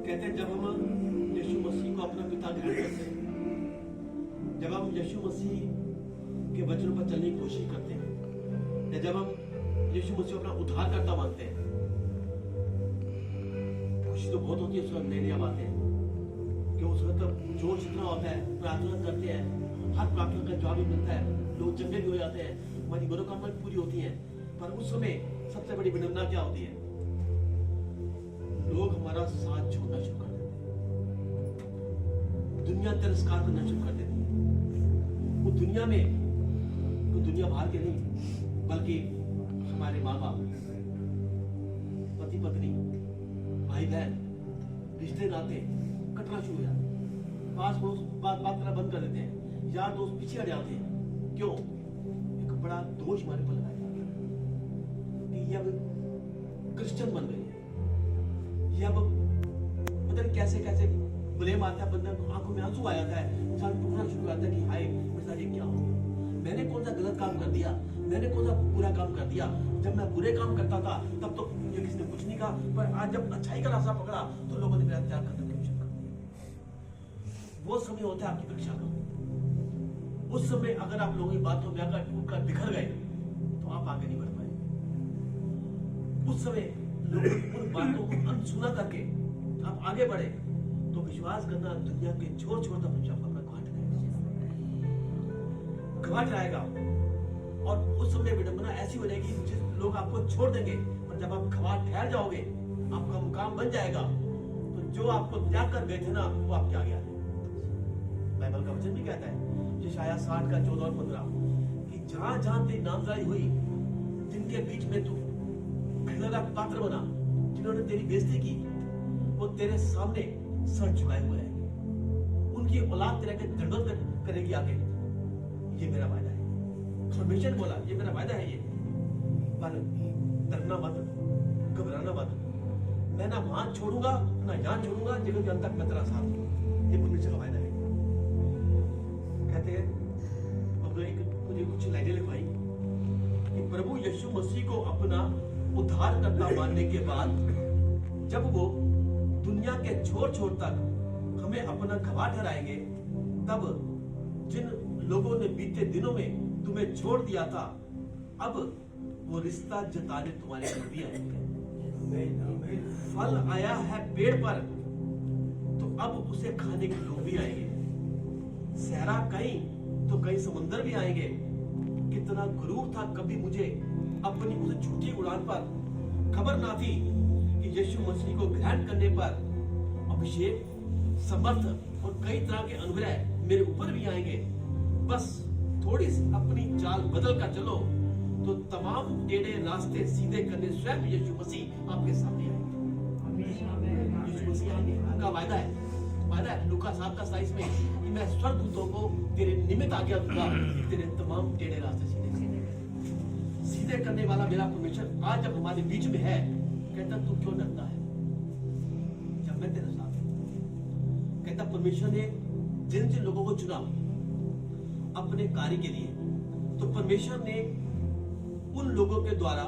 कहते हैं जब हम यीशु मसीह को अपना पिता ग्रहण करते हैं, जब हम यीशु मसीह के वचनों पर चलने की कोशिश करते हैं, या जब हम यीशु मसीह को अपना उद्धारकर्ता मानते हैं, खुशी तो बहुत होती है। उस वक्त नई नई बातें कि उस वक्त जोश इतना होता है, प्रार्थना करते हैं, हर प्रार्थना का जवाब भी मिलता है, लोग चंगे भी हो जाते हैं, हमारी मनोकामना पूरी होती है। पर उस समय सबसे बड़ी विडंबना क्या होती है? लोग हमारा साथ छोड़ना शुरू कर देते हैं, दुनिया तिरस्कार करना शुरू कर देती है। वो दुनिया में, वो दुनिया बाहर के नहीं, बल्कि हमारे माँ बाप, पति पत्नी, भाई बहन, रिश्ते नाते कटना शुरू हो जाते हैं। पास पड़ोस बात करना बंद कर देते हैं, यार दोस्त पीछे हट जाते हैं। क्यों? एक बड़ा दोष हमारे पर लगाया जाता है कि ये अब क्रिश्चियन बन गए, ये अब पता नहीं कैसे कैसे ब्लेम आता है, बंदे को आंखों में आंसू आ जाता है, इंसान टूटना शुरू करता है कि हाय मेरे साथ ये क्या हो गया, मैंने कौन सा गलत काम कर दिया, मैंने कौन सा बुरा काम कर दिया। जब मैं बुरे काम करता था तब तो मुझे किसी ने कुछ नहीं कहा, पर आज जब अच्छाई का रास्ता पकड़ा तो लोगों ने मेरा त्याग करने की शुरू कर दिया। वो समय होता है आपकी परीक्षा का। उस समय अगर आप लोगों की बातों में अगर टूटकर बिखर गए तो आप आगे नहीं बढ़ पाएंगे। उस समय लोग उन बातों को अनसुना करके आप आगे बढ़े तो विश्वास करना, दुनिया के छोड़ छोड़ तक अपना घाट जाएगा। और उस समय विडंबना ऐसी हो जाएगी, जिस लोग आपको छोड़ देंगे, पर जब आप घाट ठहर जाओगे, आपका मुकाम बन जाएगा, तो जो आपको त्याग कर गए थे ना, वो आपके आगे आ जाएंगे। बाइबल का वचन भी कहता है, यशायाह 60 का 14 और 15, कि जहां जहां तेरी नामधराई हुई, जिनके बीच में तू घृणा का पात्र बना, जिन्होंने तेरी बेइज्जती की, वो तेरे सामने सर झुकाए हुए हैं। उनकी औलाद तेरे के दंडवत करेगी आगे। ये मेरा वायदा है। परमेश्वर बोला, ये मेरा वायदा है। ये पर डरना मत, घबराना मत, मैं ना वहां छोड़ूंगा ना यहाँ छोड़ूंगा, जगत के अंत तक मैं तेरा साथ हूं। ये परमेश्वर का वायदा है। कहते हैं, अब मुझे कुछ लाइनें लिखवाई कि प्रभु यीशु मसीह को अपना उद्धारकर्ता मानने के बाद जब वो दुनिया के छोर छोर तक हमें अपना गवाह ठहराएंगे, तब जिन लोगों ने बीते दिनों में तुम्हें छोड़ दिया था, अब वो रिश्ता जताने तुम्हारे घर भी आएंगे। फल आया है पेड़ पर, तो अब उसे खाने के लोग भी आएंगे। सहरा कहीं तो कहीं समुंदर भी आएंगे। कितना गुरूर था कभी मुझे अपनी उस झूठी उड़ान पर, खबर ना थी कि यीशु मसीह को ग्रहण करने पर अभिषेक, समर्थ और कई तरह के अनुग्रह मेरे ऊपर भी आएंगे। बस थोड़ी सी अपनी चाल बदल कर चलो तो तमाम टेढ़े रास्ते सीधे करने स्वयं यीशु मसीह आपके सामने आएंगे। यीशु मसीह आएंगे, उनका वायदा है लूका 7 का 27 में कि मैं स्वर्गदूतों को तेरे निमित्त आज्ञा दूंगा, तेरे तमाम टेढ़े रास्ते सीधे करने वाला मेरा परमेश्वर आज जब हमारे बीच में है, कहता तू क्यों डरता है जब मैं तेरे साथ हूं। कहता परमेश्वर ने जिन जिन लोगों को चुना अपने कार्य के लिए, तो परमेश्वर ने उन लोगों के द्वारा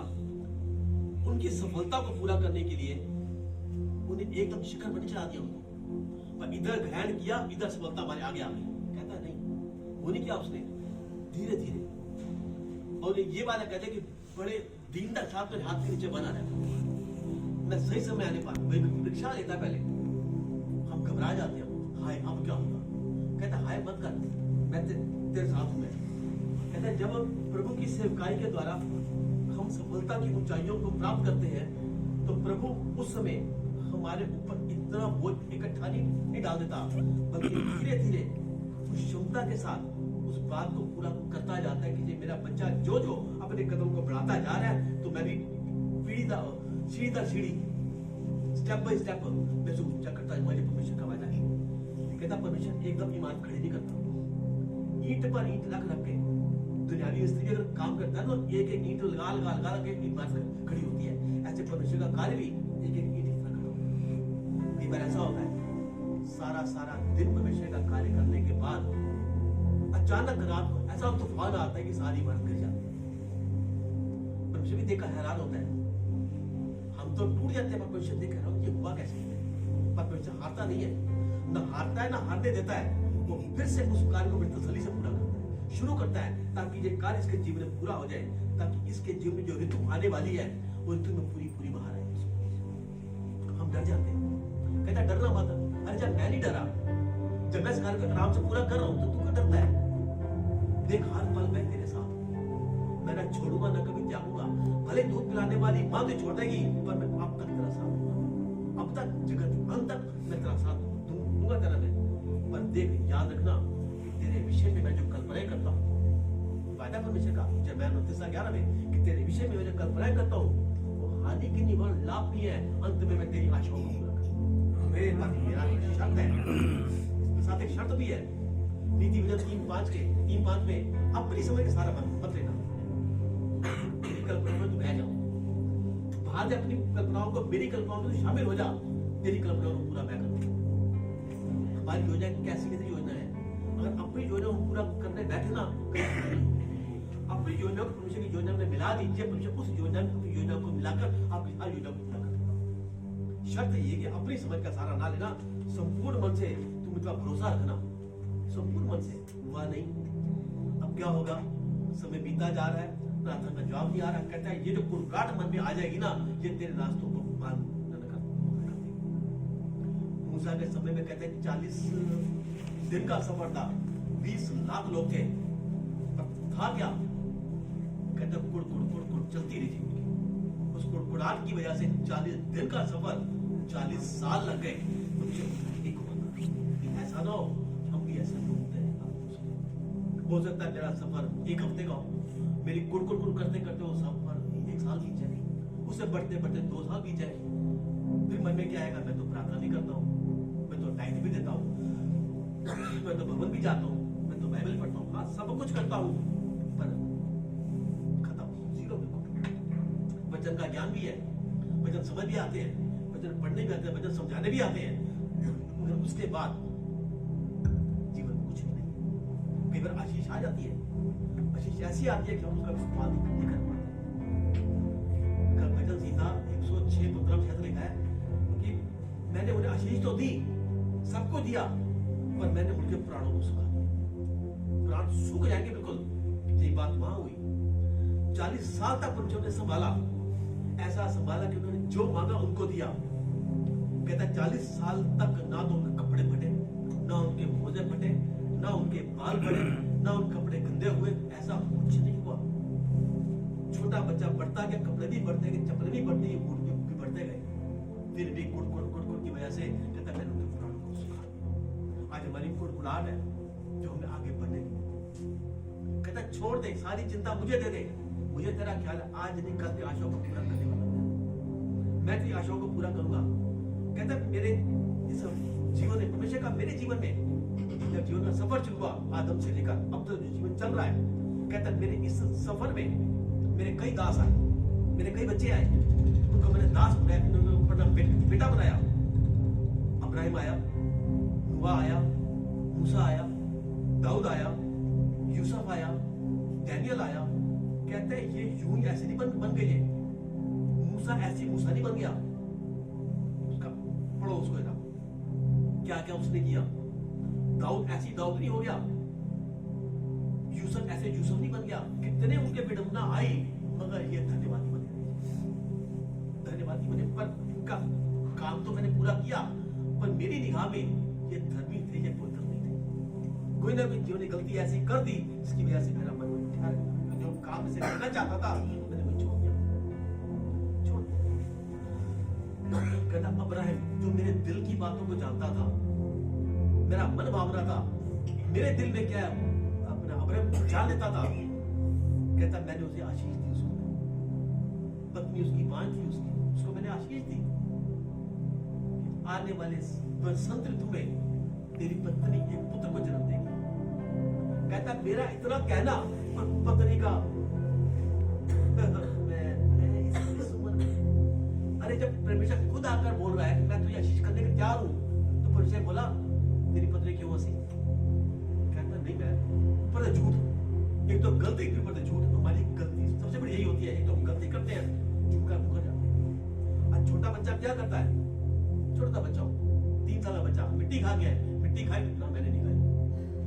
उनकी सफलता को पूरा करने के लिए उन्हें एकदम शिखर पर चढ़ा दिया। पर इधर ग्रहण किया, इधर सफलता हमारे आगे आ गई। कहता नहीं, वो नहीं किया उसने, धीरे धीरे। और ये वाला कहते कि बड़े दिन तक साथ में हाथ के नीचे बना रहता, मैं सही समय आने पाऊं। वही परीक्षा लेता पहले, हम घबरा जाते हैं, हाय अब क्या होगा। कहता हाय मत कर, मैं तेरे साथ हूं। कहता है जब प्रभु की सेवकाई के द्वारा हम सफलता की ऊंचाइयों को प्राप्त करते हैं, तो प्रभु उस समय हमारे ऊपर इतना बोझ इकट्ठा नहीं डाल देता, बल्कि धीरे धीरे उस क्षमता के साथ उस बात को पूरा करता जाता है कि मेरा बच्चा जो जो अपने कदम को बढ़ाता जा रहा है, तो मैं भी सीढ़ी दर सीढ़ी, स्टेप बाय स्टेप मैं उसे ऊंचा करता जाऊंगा। ये परमेश्वर का वायदा है। कहता परमेश्वर एकदम ईमान खड़े नहीं करता, ईंट पर ईंट रख के। दुनियावी स्त्री अगर काम करता है तो एक एक ईंट लगा के ईमान खड़ी होती है। ऐसे परमेश्वर का कार्य भी एक एक ईंट इतना खड़ा होता है। कई बार ऐसा होता है, सारा दिन परमेश्वर का कार्य करने के बाद अचानक रात को ऐसा तूफान आता है कि सारी इमारत गिर जाती है। परमेश्वर भी देखकर हैरान होता है। हम तो टूट जाते हैं, परमेश्वर देख रहा हूं ये हुआ कैसे। परमेश्वर हारता नहीं है, ना हारता है ना हारने देता है। वो फिर से उस कार्य को बड़ी तसल्ली से पूरा करता है, शुरू करता है, ताकि ये कार्य इसके जीवन में पूरा हो जाए, ताकि इसके जीवन में जो ऋतु आने वाली है वो ऋतु में पूरी पूरी बाहर आए। हम डर जाते हैं, कहता डरना मत। अरे जब मैं नहीं डरा, जब मैं इस कार्य को आराम से पूरा कर रहा हूं तो तू क्यों डरता है? देख हर पल मैं तेरे साथ, मैं ना छोड़ूंगा ना कभी त्यागूंगा। भले दूध पिलाने वाली मां तो छोड़ देगी, पर मैं अब तक तेरा साथ दूंगा, अब तक जगत अंत तक मैं तेरा साथ दूंगा तेरा मैं। पर देख याद रखना कि तेरे विषय में मैं जो कल्पनाएं करता हूँ, वायदा परमेश्वर का जब मैं 29:11 में कि तेरे विषय में मैं जो कल्पनाएं करता हूँ वो हानि की नहीं, वह लाभ नहीं है। अंत में मैं तेरी आशाओं को पूरा करूंगा। मेरे मेरा शर्त है, इसके साथ एक शर्त भी है। नीति वचन 3:5 में अपनी समझ के सारा मत लेना, मेरी कल्पनाओं में तू बह जाओ, बाहर अपनी कल्पनाओं को, मेरी कल्पनाओं में शामिल हो जा, तेरी कल्पनाओं को पूरा मैं करूंगा। हमारी योजना कैसी कैसी योजना है, अगर अपनी योजना को पूरा करने बैठे ना, अपनी योजना को परमेश्वर की योजना में मिला दीजिए, परमेश्वर उस योजना को मिलाकर आपकी हर योजना को पूरा कर देगा। शर्त ये कि अपनी समझ का सहारा ना लेना, संपूर्ण मन से तुम इतना भरोसा रखना, संपूर्ण मन से, हुआ नहीं। अब क्या होगा, समय बीता जा रहा है, प्रार्थना का जवाब नहीं आ रहा। कहता है ये जो कुरकुराहट मन में आ जाएगी ना, ये तेरे रास्तों को बंद कर देगी। मूसा के समय में कहते हैं 40 दिन का सफर था, 20 लाख लोग थे, पर था क्या? कहते हैं कुड़ चलती रही थी। उस कुड़कुड़ाहट की वजह से 40 दिन का सफर 40 साल लग गए। ऐसा ना हो हम भी ऐसा ढूंढते हैं। हो सकता है मेरा सफर 1 हफ्ते का हो, मेरी कुड़ करते करते वो सफर 1 साल बीत जाए, उसे बढ़ते बढ़ते 2 साल बीत जाए। फिर मन में क्या आएगा, मैं तो प्रार्थना भी करता हूँ, मैं तो टाइम भी देता हूँ, मैं तो भवन भी जाता हूँ, मैं तो बाइबल पढ़ता हूँ, हाँ सब कुछ करता हूँ, पर खत्म, जीरो। बिल्कुल वचन का ज्ञान भी है, वचन समझ भी आते हैं, वचन पढ़ने भी आते हैं, वचन समझाने भी आते हैं, मगर उसके बाद जीवन में कुछ भी नहीं। कई बार आशीष आ जाती है, आशीष ऐसी आती है कि हम उसका इस्तेमाल नहीं कर पाते। भजन संहिता 106:15 लिखा है कि मैंने उन्हें आशीष तो दी, सबको दिया, पर मैंने उनके प्राणों को सुखा दिया। प्राण सूख जाएंगे बिल्कुल। यही बात वहां हुई। 40 साल तक उन्होंने संभाला, ऐसा संभाला कि उन्होंने जो मांगा उनको दिया। कहता है 40 साल तक ना तो उनके कपड़े फटे, ना उनके मोजे फटे, ना उनके बाल फटे, ना उनके कपड़े गंदे हुए, ऐसा कुछ नहीं हुआ। छोटा बच्चा बढ़ता गया, कपड़े भी बढ़ते गए, चप्पल भी बढ़ती गई, बूट भी बढ़ते गए। फिर भी कुड़ की वजह से कहता मैंने उनके प्राणों को सुखा दिया। आज हमारी कुड़कुड़ाहट है जो हमें आगे बढ़ने की। कहता छोड़ दे, सारी चिंता मुझे दे दे, मुझे तेरा ख्याल है, आज नहीं कल तेरी आशाओं को पूरा करने वाला मैं तेरी आशाओं को पूरा करूंगा। कहता मेरे इस जीवन में, परमेश्वर का मेरे जीवन में जब जीवन का सफर शुरू हुआ आदम से लेकर अब तो जीवन चल रहा है, कहता मेरे इस सफर में मेरे कई दास आए, मेरे कई बच्चे आए, उनको मैंने दास बेटा बनाया। अब्राहिम आया, नूह आया, मूसा आया, दाऊद आया, यूसुफ आया, डैनियल आया। कहते हैं ये यूं ही ऐसे नहीं बन गए, ये मूसा ऐसी मूसा नहीं बन गया। उसका पढ़ो उसको जरा, क्या क्या उसने किया। दाऊद ऐसी दाऊद नहीं हो गया, यूसुफ ऐसे यूसुफ नहीं बन गया। कितने उनके विडंबना आई, मगर ये धन्यवादी बने, धन्यवादी बने। पर इनका काम तो मैंने पूरा किया, पर मेरी निगाह में ये धर्मी थे, ये पवित्र नहीं थे। कोई ना कोई जीवन में गलती ऐसी कर दी जिसकी वजह से मेरा मन उठा, जो काम से करना चाहता था मैंने वो छोड़ दिया। कहता अब्राहिम जो मेरे दिल की बातों को जानता था, मेरा मन भावना था, मेरे दिल में क्या है अपना अब्राहिम जान लेता था। कहता मैंने उसे आशीष दी, उसको पत्नी उसकी मान थी, उसको मैंने आशीष दी। आने वाले बसंत ऋतु में तेरी पत्नी एक पुत्र को जन्म देगी। कहता मेरा इतना कहना और पत्नी का मैं इस उम्र में, अरे जब परमेश्वर खुद आकर बोल रहा है मैं तुझे आशीष करने के तैयार हूं, तो परमेश्वर बोला तेरी पत्नी क्यों हंसी? कहता नहीं मैं पर झूठ, एक तो गलती फिर पर झूठ। हमारी गलती सबसे बड़ी यही होती है, एक तो हम गलती करते हैं, झूठ का मुकर जाते हैं। आज छोटा बच्चा क्या करता है, छोटा बच्चा हो 3 3 साल का बच्चा मिट्टी खा गया है, मिट्टी खाई ना, मैंने नहीं खाई।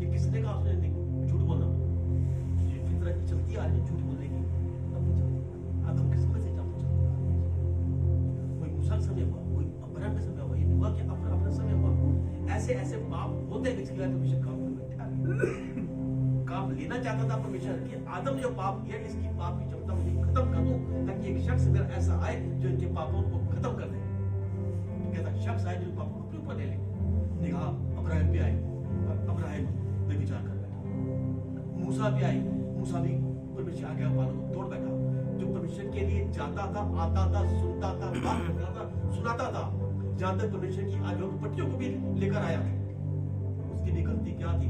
ये किसने कहा? उसने नहीं, झूठ बोलना। ये फितरत चलती आ रही है झूठ बोलने की, अब नहीं चलती। आदम किस समय से चलता कोई मूसा का समय हुआ, कोई अब्राहम का समय हुआ, ये हुआ कि अपना समय हुआ। ऐसे ऐसे पाप होते हैं जिसकी वजह से काम काम लेना चाहता था परमेश्वर कि आदम जो पाप किया इसकी पाप की क्षमता मुझे खत्म कर दूं, ताकि एक शख्स मेरा ऐसा आए जो इनके पापों को खत्म कर दे। तो कहता शख्स आए जो पापों को अपने ऊपर ले ले। निगाह अब्राहम पे आई, अब्राहम पे विचार कर बैठा। मूसा पे आई, मूसा भी परमेश्वर आज्ञा पालन को तोड़ बैठा। जो परमेश्वर के लिए जाता था, आता था, सुनता था, बात करता था, सुनाता था, जहां तक परमेश्वर की आज्ञा की पट्टियों को भी लेकर आया, उसकी भी गलती क्या थी?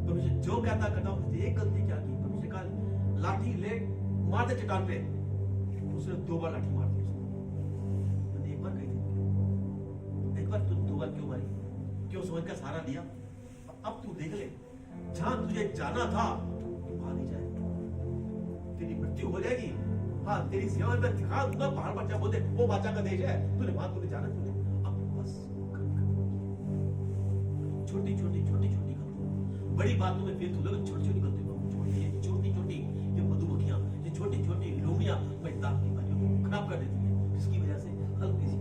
परमेश्वर जो कहता करता, उसने एक गलती क्या की? परमेश्वर का लाठी ले मार दे चट्टान पे, उसने 2 बार लाठी मार दी। उसने एक बार कही थी, एक बार तू 2 बार क्यों मारी? क्यों समझ का सहारा दिया? अब तू देख ले, जहां तुझे जाना था वहां नहीं जाए, तेरी मृत्यु हो जाएगी। हाँ, तेरी सेवा में दिखा दूंगा, पहाड़ पर जा बोलते वो बादशाह का देश है, तूने वहां तूने जाना, तूने अब बस छोटी छोटी छोटी छोटी बड़ी बातों में फिर लोग छोटी छोटी गलती छोटी छोटी ये मधुमक्खियां, ये छोटी छोटी लोमड़ियां दाग की बारियों को खराब कर देती है, जिसकी वजह से हल्की सी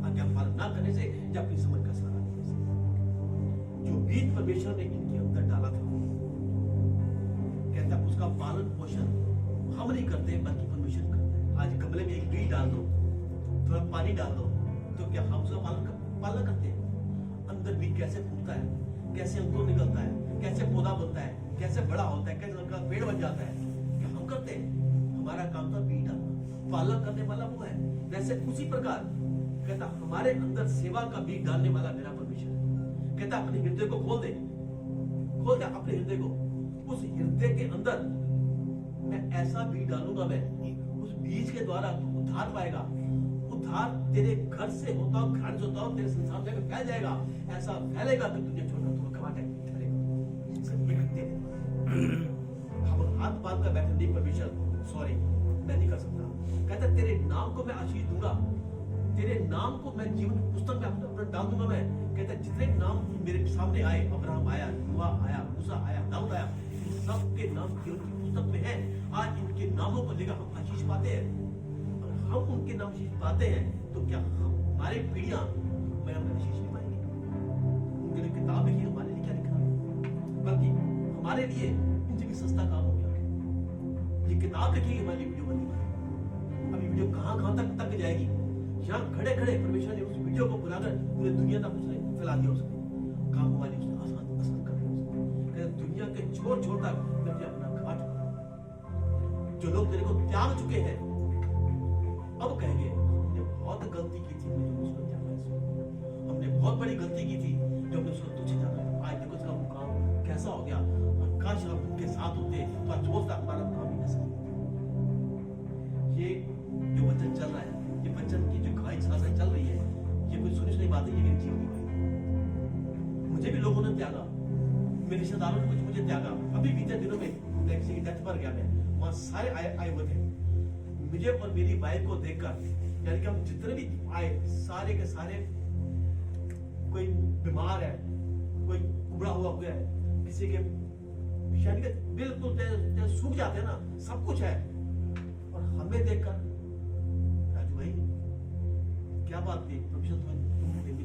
आज्ञा पालन ना करने से या अपनी समझ का सहारा देने से जो बीज परमेश्वर ने इनके अंदर डाला था, कहता उसका पालन पोषण हम नहीं करते बल्कि परमेश्वर करता है। आज गमले में एक बीज डाल दो, थोड़ा पानी डाल दो, तो क्या हम उसका पालन करते हैं? अंदर बीज कैसे फूटता है, कैसे अंकुर निकलता है, कैसे पौधा बनता है, कैसे बड़ा होता है, कैसे उनका पेड़ बन जाता है, क्या हम करते हैं? हमारा काम था बीज डालना, पालन करने वाला वो है। वैसे उसी प्रकार कहता हमारे अंदर सेवा का बीज डालने वाला मेरा परमेश्वर है। कहता अपने हृदय को खोल दे अपने हृदय को, उस हृदय के अंदर मैं ऐसा बीज डालूंगा, मैं उस बीज के द्वारा तू उद्धार पाएगा। उद्धार तेरे घर से होता हो, घर से होता हो, तेरे संसार में फैल जाएगा। ऐसा फैलेगा कि तुझे छोड़कर तू कमाटे हम हाथ बांध कर बैठे नहीं, परमेश्वर सॉरी मैं नहीं कर सकता। कहता तेरे नाम को मैं आशीष दूंगा, तेरे नाम को मैं जीवन पुस्तक में अपना डाल दूंगा। मैं कहता जितने नाम मेरे सामने आए, अब्राहम आया, नूह आया, मूसा आया, दाऊद आया, सबके नाम जीवन की पुस्तक में है। आज इनके नामों को लेकर हम आशीष पाते हैं, और हम उनके नाम आशीष पाते हैं, तो क्या हमारी पीढ़ियां मैं हमें आशीष नहीं पाएंगे? उनके लिए किताब लिखी, हमारे लिए क्या लिखा, बल्कि हमारे लिए इनसे भी सस्ता काम हो गया। ये किताब लिखी, हमारी वीडियो बनी। अभी वीडियो कहां तक जाएगी? यहाँ खड़े खड़े परमेश्वर ने उस वीडियो को बुलाकर पूरे दुनिया तक उसने फैला दिया। उसने काम हमारी उसने आसान कर दिया। दुनिया के छोर छोर तक मैं अपना घाट जो लोग तेरे को त्याग चुके हैं, अब कहेंगे हमने बहुत गलती की थी, हमने बहुत बड़ी गलती की थी जो हमने उसको तुच्छ जाना। आज देखो उसका मुकाम कैसा हो गया, और काश हम उनके साथ होते तो आज सोचता हमारा मुकाम ही कैसा। ये जो वचन चल रहा है, ये वचन की जो खाई सासा चल रही है, ये कोई सुनिश्चित नहीं बात है, ये मेरी जीवन की बात है। मुझे भी लोगों ने त्यागा, मेरे रिश्तेदारों ने मुझे त्यागा। अभी बीते दिनों में मैं किसी की डेथ पर गया, मैं वहां सारे आए हुए थे। मुझे और मेरी वाइफ को देखकर, यानी कि हम जितने भी आए सारे के सारे, कोई बीमार है, कोई कुबड़ा हुआ है, किसी के यानी कि बिल्कुल सूख जाते हैं ना, सब कुछ है। और हमें देखकर राजू भाई क्या बात थी, तुम्हें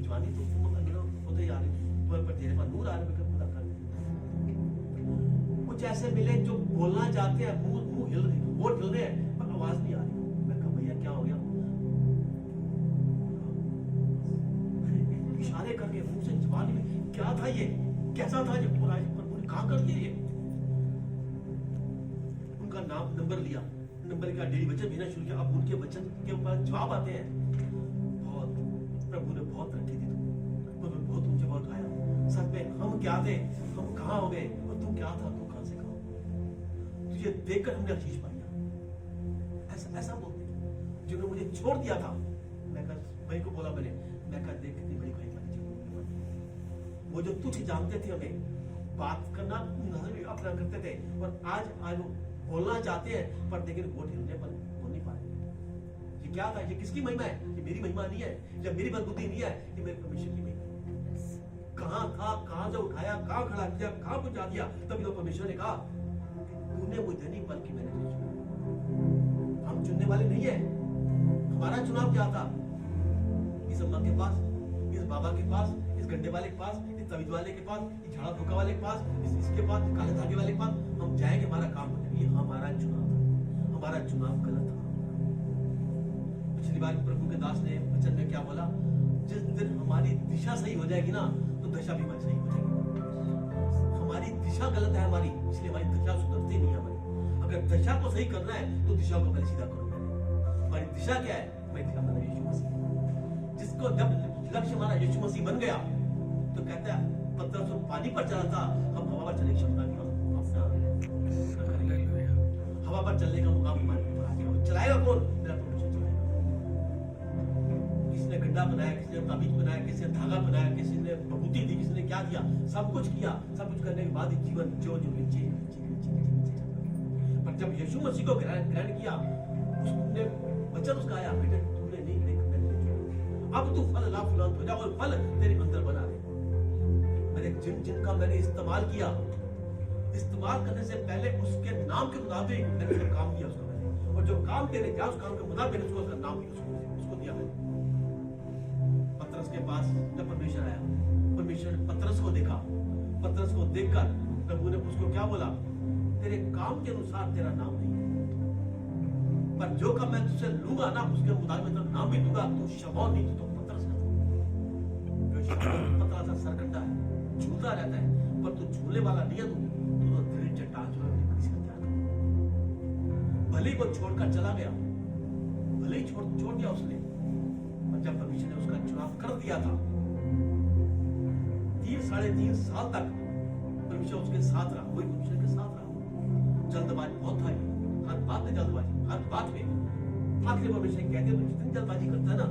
जवानी तो तुम होते जा रहे, पर तेरे पर नूर आ रहे, पूरा कर कुछ ऐसे मिले जो बोलना चाहते हैं, मुंह हिल रहे, होठ हिल रहे हैं, पर आवाज नहीं आ रही। मैं कहा भैया क्या हो गया? इशारे करके मुंह से जवानी में क्या था, ये कैसा था, ये पूरा कहां कर दिया ये? उनका नाम नंबर लिया, नंबर का डेली वचन भेजना शुरू किया। अब उनके वचन के ऊपर जवाब आते हैं। बहुत प्रभु ने बहुत तरक्की दी, तुम बहुत ऊंचे बहुत उठाया। सच में हम क्या थे, हम कहां हो गए, और तू क्या था, तू कहां से कहां? तुझे देखकर हमने आशीष पाया। ऐसा बोलते जिन्होंने मुझे छोड़ दिया था। मैं भाई को बोला, मैं कहा देख कितनी बड़ी भाई वाली, वो जो तुझ जानते थे हमें बात करना अपना करते थे, और आज वो बोलना चाहते हैं, पर लेकिन वोट हिलने पर बोल नहीं पा रहे। ये क्या था? ये किसकी महिमा है? ये मेरी महिमा नहीं है, या मेरी बदबुद्धि नहीं है, ये मेरे परमेश्वर की महिमा है। कहाँ था, कहाँ से उठाया, कहाँ खड़ा किया, कहाँ पहुंचा दिया। तभी तो परमेश्वर ने कहा तूने मुझे नहीं बल्कि मैंने तुझे चुना। हम चुनने वाले नहीं है। हमारा चुनाव क्या था? इस अम्मा के पास, इस बाबा के पास, इस गड्ढे वाले के पास, इस तवीज वाले के पास, इस झाड़ा फूका वाले के पास, इसके पास, काले धागे वाले के पास हम जाएंगे, हमारा काम हो जाएगा। ये हमारा चुनाव था। हमारा चुनाव गलत था। पिछली बार प्रभु के दास ने वचन में क्या बोला? जिस दिन हमारी दिशा सही हो जाएगी ना, तो दशा भी सही हो जाएगी। हमारी दिशा गलत है हमारी, इसलिए हमारी दशा सुधरती नहीं है हमारी। अगर दशा को सही करना है तो दिशा को पहले सीधा करो। हमारी दिशा क्या है? हमारी दिशा मतलब यीशु मसीह। जिसको जब लक्ष्य हमारा यीशु मसीह बन गया तो कहता है पतरस पानी पर चला था, हम हवा पर चलने की क्षमता नहीं करेंगे। हवा पर चलने का मुकाम हमारे ऊपर आ गया। चलाएगा कौन? मेरा परमेश्वर चलाएगा। किसी ने गड्ढा बनाया, किसी ने ताबीज बनाया, किसी ने धागा बनाया, किसी ने बहूती दी, किसी ने क्या दिया, सब कुछ किया। सब कुछ करने के बाद जीवन जो नीचे पर जब यीशु मसीह को ग्रहण किया, उसने वचन उसका आया, बेटे तूने नहीं देख, अब तू फल ला फुलांत हो जा और फल तेरे अंदर बना दे। मैंने जिनका मैंने इस्तेमाल किया, इस्तेमाल करने से पहले उसके नाम के मुताबिक मैंने जो काम किया उसको मैंने, और जो काम तेरे क्या उस काम के मुताबिक उसको उसका नाम उसको दिया मैंने। पतरस के पास जब परमेश्वर आया, परमेश्वर ने पतरस को देखा। पतरस को देखकर प्रभु ने उसको क्या बोला? तेरे काम के अनुसार तेरा नाम नहीं, पर जो काम मैं तुझसे लूंगा ना उसके मुताबिक तेरा नाम भी दूंगा। तू शमौन नहीं, तो पतरस है। पतला सा सरकट्टा है, झूलता रहता है, पर तू झूले वाला नहीं है। तू तो दृढ़ चट्टान जो भले को छोड़कर चला गया, भले ही छोड़ दिया उसने। और जब परमेश्वर ने उसका चुनाव कर दिया था, 3-3.5 साल तक परमेश्वर उसके साथ रहा। कोई परमेश्वर के साथ रहा। जल्दबाजी बहुत था, हर बात में जल्दबाजी, हर बात में। आखिर परमेश्वर कहते हैं तो जितनी जल्दबाजी करता है ना,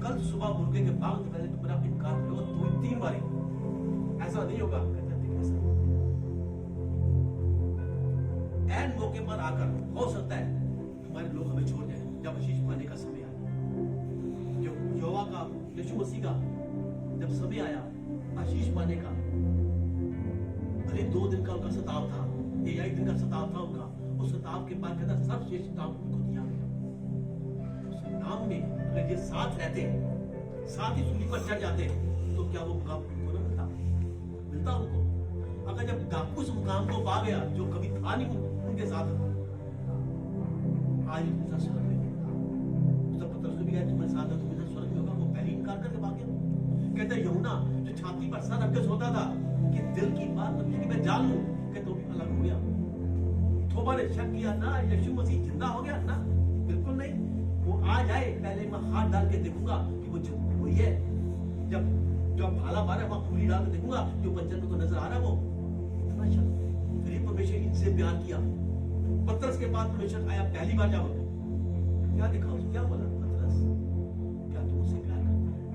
कल सुबह मुर्गे के बाग से पहले तुम्हारा इनकार करोगे तो 3 बार ऐसा नहीं होगा। एन मौके पर आकर हो सकता है हमारे लोग हमें छोड़ जाए। जब आशीष पाने का समय आया, जो यहोवा का, यीशु मसीह का जब समय आया आशीष पाने का, भले 2 दिन का उनका सताव था, 1 दिन का सताव था उनका। उस सताव के बाद कहता सर्वश्रेष्ठ नाम उनको दिया गया। उस नाम में अगर ये साथ रहते, साथ ही सूली पर चढ़ जाते, तो क्या वो मुकाम उनको ना मिलता उनको? अगर जब डाकू उस मुकाम को पा गया जो कभी था नहीं उनके साथ, आज उनके साथ स्वर्ग में पतरस को भी गया तुम्हारे साथ तुम्हारे साथ स्वर्ग में होगा। वो पहले इनकार करके भाग गया। कहता है यूहन्ना जो छाती पर सर रख के सोता था कि दिल की बात परमेश्वर की मैं जान लूं, कहता वो भी अलग हो गया। थोमा ने शक किया ना यीशु मसीह जिंदा हो गया ना, बिल्कुल नहीं। वो आ जाए पहले मैं हाथ डाल के देखूंगा कि वो वही है। जब भाला मारे वहां पूरी डाल के देखूंगा जो पंचन को नजर आ रहा है वो। इतना शक। फिर परमेश्वर इनसे प्यार किया। पतरस के बाद परमेश्वर आया पहली बार जब क्या देखा, उसने क्या बोला? पतरस क्या तू मुझसे प्यार करता है?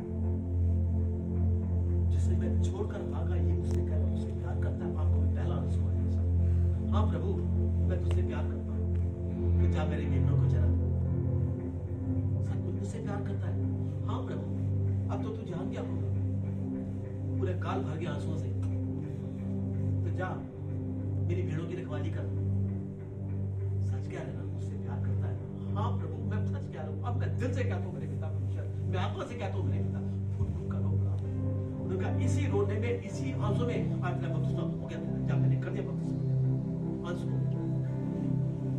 जिसे मैं छोड़कर भागा ये मुझसे कह रहा, मुझसे प्यार करता है। आपको भी पहला आंसू। हाँ प्रभु मैं तुझसे प्यार करता हूँ कि जा मेरे मेमनों को चला। सचमुच मुझसे प्यार करता है? हाँ प्रभु। अब तो तू जान गया होगा, पूरे काल भर गया आंसुओं से। तो जा मेरी भेड़ों की रखवाली कर। सच कह रहे ना मुझसे प्यार करता है? हाँ प्रभु मैं सच कह रहा हूँ। अब मैं दिल से कहता हूँ मेरे पिता परमेश्वर, मैं आत्मा से कहता हूँ मेरे पिता। फुट का रो रहा। उनका इसी रोने में, इसी आंसू में आज मेरा बपतिस्मा हो गया। जा मैंने कर दिया बपतिस्मा आंसू को।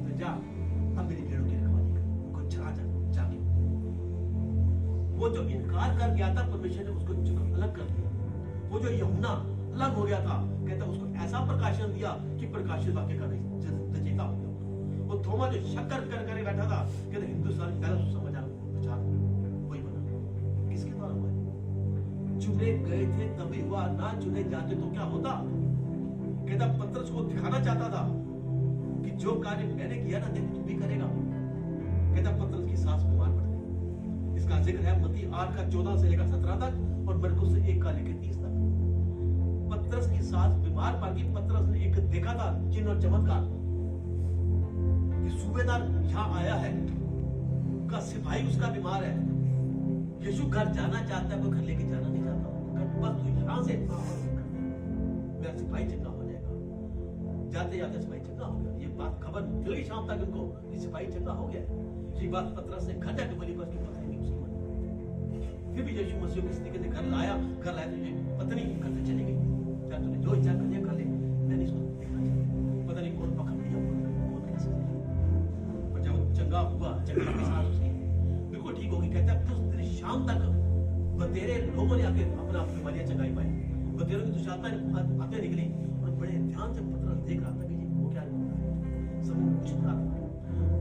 तो जा अब मेरी भेड़ों की रखवाली कर, उनको चला जाके। वो जो इनकार कर गया था परमेश्वर ने उसको अलग कर दिया। वो जो यूहन्ना अलग हो गया था, कहता उसको ऐसा प्रकाशन दिया कि प्रकाशित वाक्य का रचयिता हो गया। वो थोमा जो शक्कर कर बैठा था, कहता हिंदुस्तान पहला सुसमाचार प्रचार वही बना। किसके द्वारा हुआ? चुने गए थे तभी हुआ, ना चुने जाते तो क्या होता? कहता पतरस को दिखाना चाहता था कि जो कार्य मैंने किया ना देख तू भी करेगा। कहता पतरस की सांस बीमार पड़ गई। इसका जिक्र है मत्ती 8 का 14 से लेकर 17 तक और मरकुस 1 का लेकर 30 तक। पतरस की सांस बीमार पड़ गई। पतरस ने एक देखा था चिन्ह और चमत्कार कि सूबेदार यहाँ आया है, का सिपाही उसका बीमार है। यीशु घर जाना चाहता है, वो घर लेके जाना नहीं चाहता। बस तू यहाँ से जाते जाते सिपाही चंगा हो गया। ये बात खबर मिल गई शाम तक उनको कि सिपाही चंगा हो गया। ये बात पतरस ने घर जाके बोली, बस की पता नहीं उसी मन। फिर भी यीशु मसीह को इस तरीके से घर लाया तो ये पत्नी करते चली गई, क्या तूने जो इच्छा कर लिया कर ले, मैंने इसको देखना चाहता। पता नहीं कौन पकड़ लिया, कौन कैसे लिया। पर जब चंगा हुआ, चंगा के साथ उसकी बिल्कुल ठीक होगी, कहता है उस दिन शाम तक बतेरे लोगों ने आके अपना बीमारियां चंगाई पाई। बतेरों की दुष्टता आते निकली और बड़े ध्यान से पतरस देख रहा था कि वो क्या सब कुछ रहा था।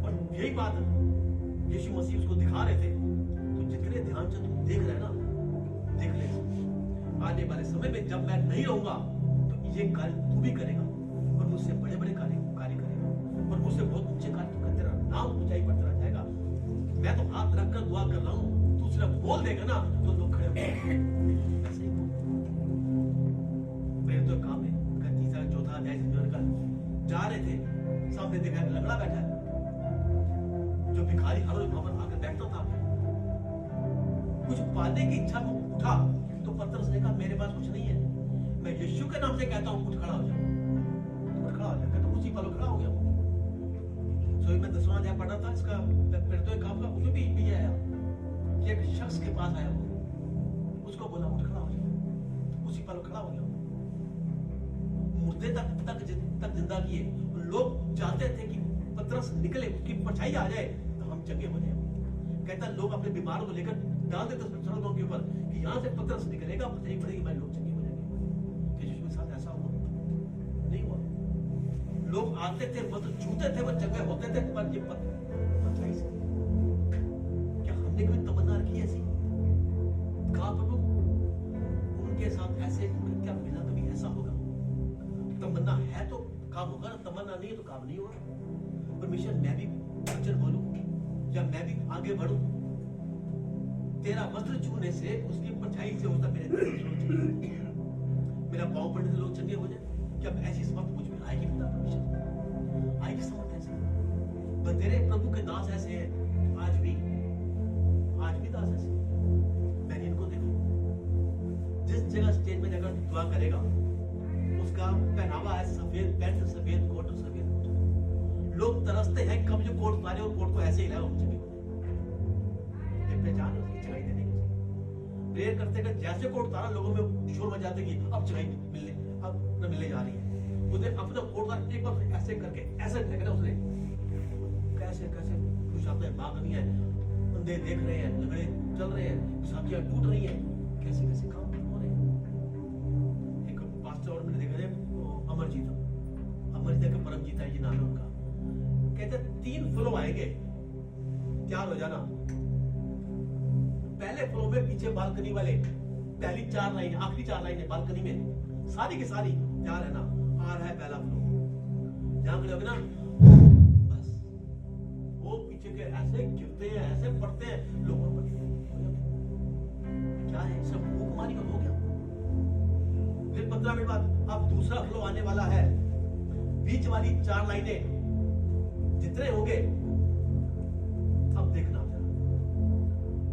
और यही बात यीशु मसीह उसको दिखा रहे थे, तो जितने ध्यान से तुम देख रहे ना, देख ले आने वाले समय में जब मैं नहीं रहूंगा तो ये कार्य तू भी करेगा और मुझसे बड़े बड़े कार्य करेगा और मुझसे बहुत ऊंचे कार्य तू करते रहा, नाम ऊंचाई बढ़ता रह जाएगा। मैं तो हाथ रखकर दुआ कर रहा हूँ, तू सिर्फ बोल देगा ना तो लोग खड़े हो मेरे तो काम है। तीसरा चौथा अध्याय जा रहे थे, सामने देखा लंगड़ा बैठा है, जो भिखारी हर रोज वहां पर आकर बैठता था। कुछ पाने की इच्छा में उठा तो पतरस ने कहा मेरे पास कुछ नहीं है, मैं यीशु के नाम से कहता हूँ उठ खड़ा हो जाओ, उठ खड़ा हो जाओ। तो उसी पल खड़ा हो गया। सो मैं 10वां अध्याय पढ़ा था इसका, फिर तो एक काम का उसमें भी आया कि एक शख्स के पास आया, उसको बोला उठ खड़ा हो जाओ, उसी पल खड़ा हो गया। मुर्दे तक जिंदा किए। लोग चाहते थे कि पतरस निकले, उसकी परछाई आ जाए तो हम चंगे हो जाए। कहता लोग अपने बीमारों को लेकर डाल देते सड़कों के ऊपर कि यहाँ से पतरस निकलेगा, परछाई पड़ेगी, भाई लोग चंगे हो जाएंगे। कि यीशु के साथ ऐसा हुआ नहीं हुआ। लोग आते थे, वो तो छूते थे, वो चंगे होते थे, पर ये परछाई से क्या हमने कोई तमन्ना रखी ऐसी? कहा प्रभु उनके साथ ऐसे क्या मिला, कभी ऐसा होगा? तमन्ना है तो काम होगा ना, तमन्ना नहीं है तो काम नहीं होगा। परमेश्वर मैं भी वचन बोलूं या मैं भी आगे बढ़ूं, तेरा वस्त्र छूने से उसकी परछाई से होता मेरे मेरा पांव पड़ने से लोग चंगे हो जाए। क्या ऐसी समर्थ मुझ में आएगी? पिता परमेश्वर आएगी समर्थ ऐसे। पर तेरे प्रभु के दास ऐसे हैं आज भी दास ऐसे। मैंने इनको देखो, जिस जगह स्टेज पे जाकर दुआ करेगा उसका पहनावा है सफेद पैंट, सफेद कोट और सफेद कोट। लोग तरसते हैं कब जो कोट उतारे और कोट को ऐसे ही लाओ, मुझे भी ये पहचान उसकी चढ़ाई देने की। प्रेयर करते कर जैसे कोट उतारा लोगों में शोर मचाते कि अब चढ़ाई मिलने, अब न मिलने जा रही है। उसने अपना कोट उतार एक बार ऐसे करके ऐसे फेंकना, उसने कैसे कैसे कुछ आता है, भाग नहीं है, अंधे देख रहे हैं, लंगड़े चल रहे हैं, साखियां टूट रही हैं, कैसे कैसे काम हो रहे हैं। एक पास्टर और मैंने देखा है अमरजीत का परमजीत है, ये नाम है उनका। कहते 3 फ्लो आएंगे, तैयार हो जाना। पहले फ्लो में पीछे बालकनी वाले, पहली 4 लाइन, आखिरी 4 लाइन बालकनी में सारी की सारी तैयार है ना। आ रहा है पहला फ्लो, जहां खड़े होगे ना बस वो पीछे के ऐसे गिरते हैं, ऐसे पड़ते हैं, लोगों पर क्या है सब भूखमारी में हो गया। फिर 15 मिनट बाद अब दूसरा फ्लो आने वाला है। बीच वाली 4 लाइनें जितने होंगे अब देखना जरा,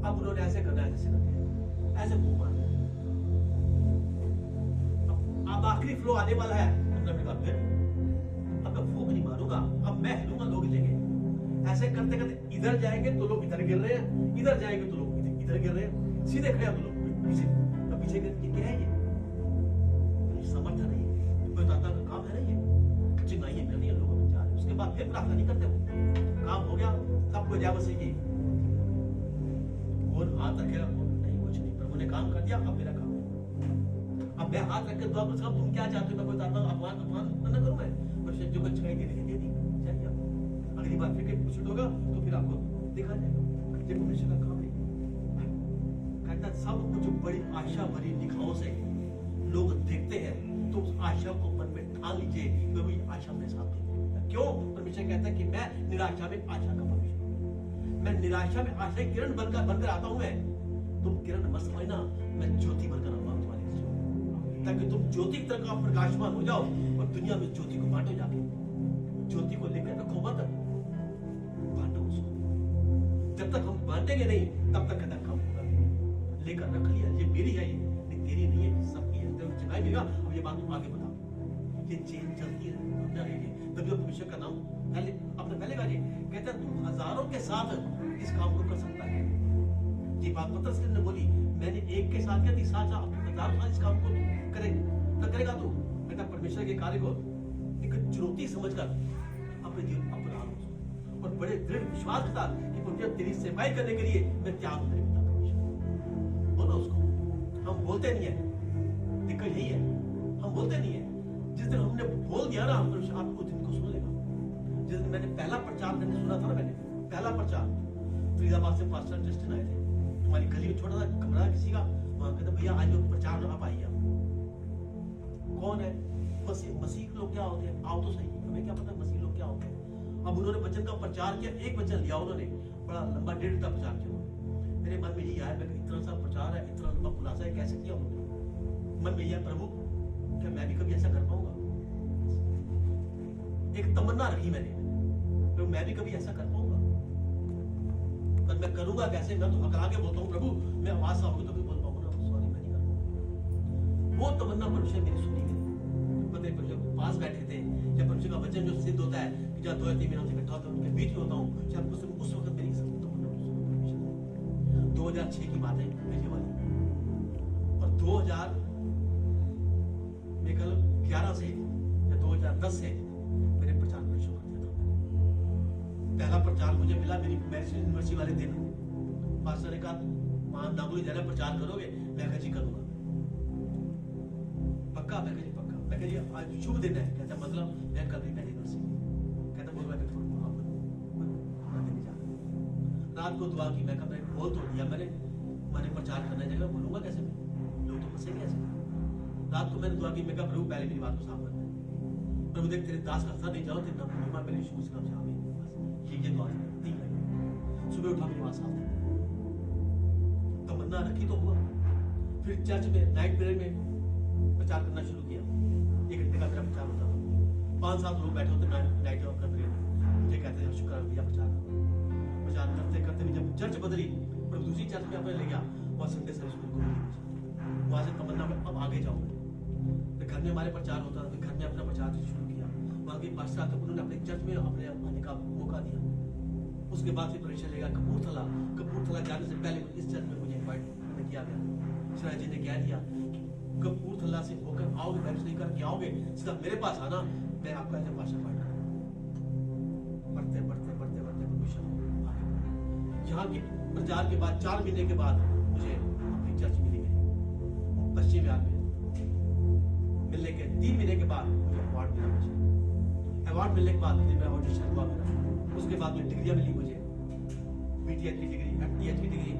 अब उन्होंने ऐसे करना है जैसे करते ऐसे भूख मारना। अब आखिरी फ्लो आने वाला है। 15 मिनट बाद फिर अब मैं भूख नहीं मारूंगा, अब मैं हिलूंगा, लोग हिलेंगे। ऐसे करते करते इधर जाएंगे तो लोग इधर गिर रहे हैं, इधर जाएंगे तो लोग इधर गिर रहे हैं, सीधे खड़े हैं तो लोग पीछे क्या है ये समर्थन नहीं है, कोई दाता का काम है ना ये चिंगाई है नहीं, लोगों में जा रहे। उसके बाद फिर प्रार्थना नहीं करते, वो काम हो गया, सबको जय मसीह की। कौन हाथ रखेगा, कौन नहीं, कुछ नहीं, प्रभु ने काम कर दिया, अब मेरा काम है। अब मैं हाथ रख के दुआ कर सकता हूं, तुम क्या चाहते हो मैं बताता हूं, अपमान न करूं मैं, पर जो कुछ चाहिए दे दी चाहिए। अगली बार फिर कुछ होगा तो फिर आपको देखा जाएगा, ये परमेश्वर का काम है। कहता सब कुछ बड़ी आशा भरी निगाहों से लोग देखते हैं, तो उस आशा को मन में ठान लीजिए कि वो आशा मेरे साथ है। क्यों? परमेश्वर कहता है कि मैं निराशा में आशा का परमेश्वर, मैं निराशा में आशा की किरण बनकर आता हूं। मैं तुम किरण मत समझना, मैं ज्योति बनकर आऊंगा तुम्हारे, ताकि तुम ज्योति की तरह प्रकाशमान हो जाओ और दुनिया में ज्योति को बांटो। जाके ज्योति को लेकर रखो मत, बांटो उसको। जब तक हम बांटेंगे नहीं तब तक कहता काम होगा। लेकर रख लिया, ये मेरी है, ये तेरी नहीं है, सबकी है। जब चुनाई मिलेगा अब ये बात तुम आगे बताओ। ये चेन चलती है अपना रहेगी, तभी तो परमेश्वर का नाम अपने फैलेगा जी। कहता है तू हजारों के साथ इस काम को कर सकता है। ये बात पतरस ने बोली, मैंने एक के साथ क्या, 30 हजारों साथ इस काम को करेगा तू। कहता परमेश्वर के कार्य को एक चुनौती समझकर अपने जीवन अपना लो और बड़े दृढ़ विश्वास के साथ कि परमेश्वर तेरी सेवाई करने के लिए मैं तैयार हूं तेरे पिता परमेश्वर। बोलो उसको। हम बोलते नहीं है, दिक्कत यही है, हम बोलते नहीं है। जिस दिन हमने बोल दिया ना, परमेश्वर आपको दिन को सुन लेगा। जिस दिन मैंने पहला प्रचार मैंने सुना था ना, मैंने पहला प्रचार फरीदाबाद से पास्टर जस्टिन आए थे, हमारी गली में छोटा सा कमरा किसी का, वहां कहते भैया आज प्रचार आप आइए। कौन है मसीह लोग? क्या होते हैं? आओ तो सही, हमें क्या पता मसीह लोग क्या होते हैं। अब उन्होंने वचन का प्रचार किया, एक वचन लिया उन्होंने, बड़ा लंबा 1.5 घंटा प्रचार किया। मेरे मन में यही आया, मैं इतना सा प्रचार है, इतना लंबा खुलासा है, कैसे किया उन्होंने? मन में यह प्रभु क्या मैं भी कभी ऐसा कर पाऊंगा? एक तमन्ना रखी मैंने, तो मैं भी कभी ऐसा कर पाऊंगा, पर मैं करूंगा कैसे? मैं तो हकला के बोलता हूँ प्रभु, मैं आवाज आओगे तो भी बोल पाऊंगा ना, सॉरी मैं नहीं करूंगा। वो तमन्ना परमेश्वर मेरी सुनी गई। पता है परमेश्वर पास बैठे थे, जब परमेश्वर का वचन जो सिद्ध होता है कि जब 2 या 3 महीनों से इकट्ठा होता है उनके बीच में होता हूँ, जब उस वक्त मेरी तमन्ना 2006 की बात है पहले वाली, और 2000 में कल 11 से या 2010 से मैंने प्रचार करना शुरू कर दिया था। पहला प्रचार मुझे मिला मेरी मैरिज यूनिवर्सिटी वाले दिन। पास्टर ने कहा वहां नागुली जाना प्रचार करोगे? मैं कहा जी करूंगा। पक्का? मैं कहा जी पक्का। मैं कहा जी आज शुभ दिन है। कहता मतलब मैं कल भी मैरिज यूनिवर्सिटी। कहता बोल मैं रात को दुआ की, मैं कहा मैं बोल तो दिया मैंने प्रचार करने जगह बोलूंगा कैसे मैं? लोग तो फंसेंगे ऐसे। रात को मैंने दुआ की, मैं कहा प्रभु पहले मेरी बात को साफ कर दे। प्रभु देख तेरे दास का नहीं जाओ, तेरे नाम बीमार मेरे यीशु मसीह के नाम से आमीन। बस ये दुआ तीन लाइन। सुबह उठा मेरी बात साफ थी, तमन्ना रखी तो हुआ। फिर चर्च में नाइट प्रेयर में प्रचार करना शुरू किया। 1 घंटे का मेरा प्रचार होता था, 5-7 लोग बैठे होते नाइट अपना प्रेयर में, मुझे कहते हैं शुक्र भैया प्रचार करते करते भी जब चर्च बदली, पर दूसरी चर्च में अपने ले गया, वहाँ संडे सर्विस को वहां से तमन्ना में अब आगे जाऊंगा। फिर घर में हमारे प्रचार होता था, फिर घर में अपना प्रचार शुरू किया। वहां के पास्टर आते उन्होंने अपने चर्च में अपने आने का मौका दिया। उसके बाद फिर परिचय लेगा कपूरथला जाने से पहले इस चर्च में मुझे इन्वाइट किया गया। शराय जी ने कह दिया कपूरथला से होकर आओगे, मैरिज नहीं करके आओगे, सीधा मेरे पास आना, मैं आपका ऐसे भाषण पढ़ा। बढ़ते यहाँ के प्रचार के बाद 4 महीने के बाद मुझे अपनी चर्च मिली गई पश्चिम बिहार में। मिलने के 3 महीने के बाद मुझे अवार्ड मिला। मुझे अवार्ड मिलने के बाद मुझे ऑडिशन हुआ मेरा। उसके बाद मुझे डिग्रियां मिली, मुझे बीटीएच की डिग्री, एफटीएच की डिग्री,